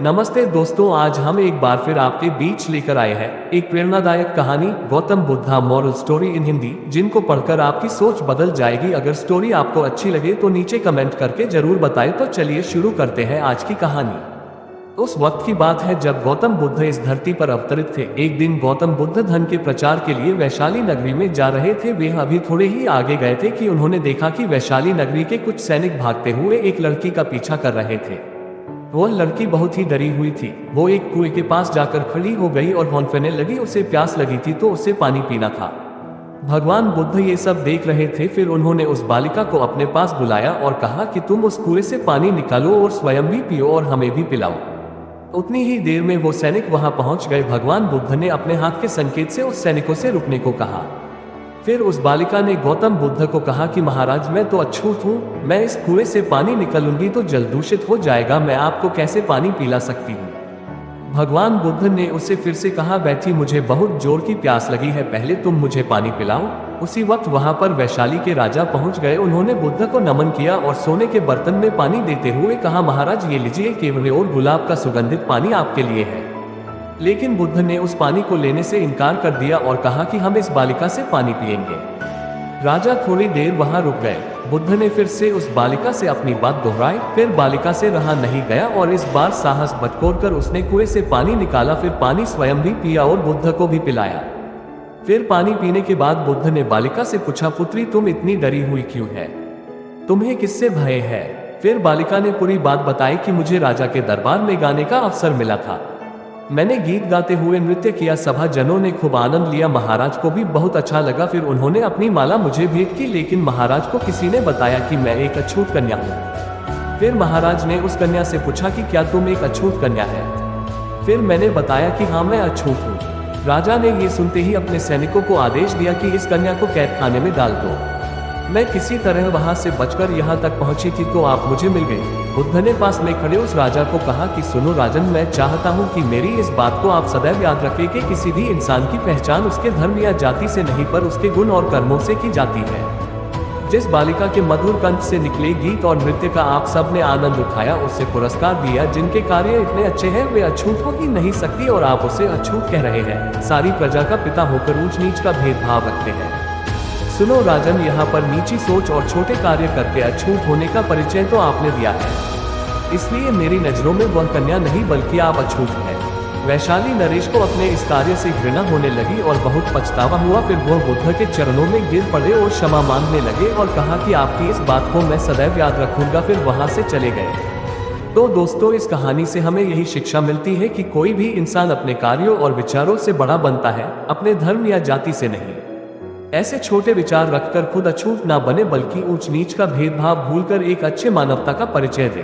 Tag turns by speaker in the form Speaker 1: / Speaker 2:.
Speaker 1: नमस्ते दोस्तों, आज हम एक बार फिर आपके बीच लेकर आए हैं एक प्रेरणादायक कहानी, Gautam Buddha moral story in Hindi, जिनको पढ़कर आपकी सोच बदल जाएगी। अगर स्टोरी आपको अच्छी लगे तो नीचे कमेंट करके जरूर बताएं। तो चलिए शुरू करते हैं आज की कहानी। उस वक्त की बात है जब गौतम बुद्ध इस धरती पर अवतरित थे। एक दिन गौतम बुद्ध धन के प्रचार के लिए वैशाली नगरी में जा रहे थे। वे अभी थोड़े ही आगे गए थे कि उन्होंने देखा कि वैशाली नगरी के कुछ सैनिक भागते हुए एक लड़की का पीछा कर रहे थे। वह लड़की बहुत ही डरी हुई थी। वो एक कुएं के पास जाकर खड़ी हो गई और हौंफने लगी। उसे प्यास लगी थी तो उसे पानी पीना था। भगवान बुद्ध ये सब देख रहे थे। फिर उन्होंने उस बालिका को अपने पास बुलाया और कहा कि तुम उस कुएं से पानी निकालो और स्वयं भी पियो और हमें भी पिलाओ। उतनी ही देर में वो सैनिक वहां पहुंच गए। भगवान बुद्ध ने अपने हाथ के संकेत से उस सैनिकों से रुकने को कहा। फिर उस बालिका ने गौतम बुद्ध को कहा कि महाराज, मैं तो अछूत हूँ, मैं इस कुएं से पानी निकालूंगी तो जल दूषित हो जाएगा, मैं आपको कैसे पानी पिला सकती हूँ। भगवान बुद्ध ने उसे फिर से कहा, बैठी, मुझे बहुत जोर की प्यास लगी है, पहले तुम मुझे पानी पिलाओ। उसी वक्त वहां पर वैशाली के राजा पहुंच गए। उन्होंने बुद्ध को नमन किया और सोने के बर्तन में पानी देते हुए कहा, महाराज ये लीजिए, केवड़े और गुलाब का सुगंधित पानी आपके लिए है। लेकिन बुद्ध ने उस पानी को लेने से इनकार कर दिया और कहा कि हम इस बालिका से पानी पिएंगे। राजा थोड़ी देर वहां रुक गए। बुद्ध ने फिर से उस बालिका से अपनी बात दोहराई। फिर बालिका से रहा नहीं गया और इस बार साहस बटोरकर उसने कुएं से पानी निकाला। फिर पानी स्वयं भी पिया और बुद्ध को भी पिलाया। फिर पानी पीने के बाद बुद्ध ने बालिका से पूछा, पुत्री, तुम इतनी डरी हुई क्यों है? तुम्हें किससे भय है? फिर बालिका ने पूरी बात बताई कि मुझे राजा के दरबार में गाने का अवसर मिला था। मैंने गीत गाते हुए नृत्य किया, सभा जनों ने खूब आनंद लिया, महाराज को भी बहुत अच्छा लगा। फिर उन्होंने अपनी माला मुझे भेंट की, लेकिन महाराज को किसी ने बताया कि मैं एक अछूत कन्या हूँ। फिर महाराज ने उस कन्या से पूछा कि क्या तुम एक अछूत कन्या है? फिर मैंने बताया कि हाँ, मैं अछूत हूँ। राजा ने ये सुनते ही अपने सैनिकों को आदेश दिया कि इस कन्या को कैद खाने में डाल दो। मैं किसी तरह वहां से बचकर यहाँ तक पहुंची थी तो आप मुझे मिल गए। बुद्ध ने पास में खड़े उस राजा को कहा कि सुनो राजन, मैं चाहता हूँ कि मेरी इस बात को आप सदैव याद रखें कि किसी भी इंसान की पहचान उसके धर्म या जाति से नहीं, पर उसके गुण और कर्मों से की जाती है। जिस बालिका के मधुर कंठ से निकले गीत और नृत्य का आप सब ने आनंद उठाया, उससे पुरस्कार दिया। जिनके कार्य इतने अच्छे हैं वे अछूत हो ही नहीं सकती और आप उसे अछूत कह रहे हैं। सारी प्रजा का पिता होकर ऊंच नीच का भेदभाव रखते हैं। सुनो राजन, यहाँ पर नीची सोच और छोटे कार्य करके अछूत होने का परिचय तो आपने दिया है, इसलिए मेरी नजरों में वह कन्या नहीं बल्कि आप अछूत हैं। वैशाली नरेश को अपने इस कार्य से घृणा होने लगी और बहुत पछतावा हुआ। फिर वह बुद्ध के चरणों में गिर पड़े और क्षमा मांगने लगे और कहा कि आपकी इस बात को मैं सदैव याद रखूंगा। फिर वहां से चले गए। तो दोस्तों, इस कहानी से हमें यही शिक्षा मिलती है कि कोई भी इंसान अपने कार्यों और विचारों से बड़ा बनता है, अपने धर्म या जाति से नहीं। ऐसे छोटे विचार रखकर खुद अछूत ना बने बल्कि ऊंच नीच का भेदभाव भूलकर एक अच्छे मानवता का परिचय दे।